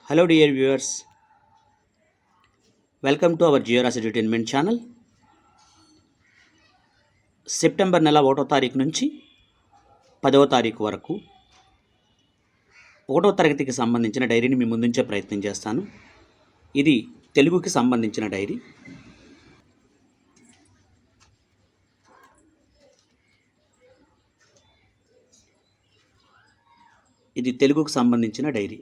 Hello, dear viewers. Welcome to our GRS Entertainment channel. September నెల 1వ తారీఖు నుంచి 10వ తారీఖు వరకు 1వ తరగతికి సంబంధించిన డైరీని మీ ముందుంచే ప్రయత్నం చేస్తాను. ఇది తెలుగుకి సంబంధించిన డైరీ. ఇది తెలుగుకు సంబంధించిన డైరీ.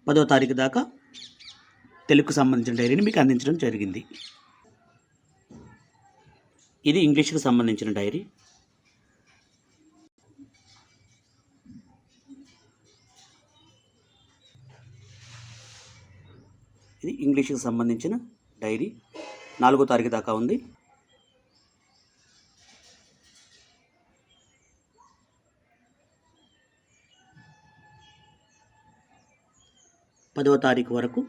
పదో తారీఖు దాకా తెలుగుకు సంబంధించిన డైరీని మీకు అందించడం జరిగింది. ఇది ఇంగ్లీష్కి సంబంధించిన డైరీ. ఇది ఇంగ్లీష్కి సంబంధించిన డైరీ 4వ తారీఖు దాకా ఉంది. పదవ తారీఖు వరకు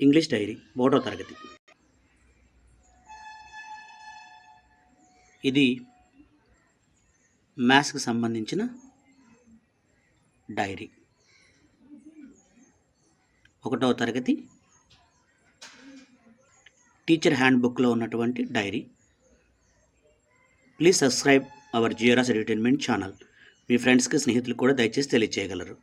ఇంగ్లీష్ డైరీ 1వ తరగతి. ఇది మ్యాథ్స్కి సంబంధించిన డైరీ 1వ తరగతి టీచర్ హ్యాండ్ బుక్లో ఉన్నటువంటి diary. Please subscribe our GRS entertainment channel. మీ ఫ్రెండ్స్కి స్నేహితులకు కూడా దయచేసి తెలియజేయగలరు.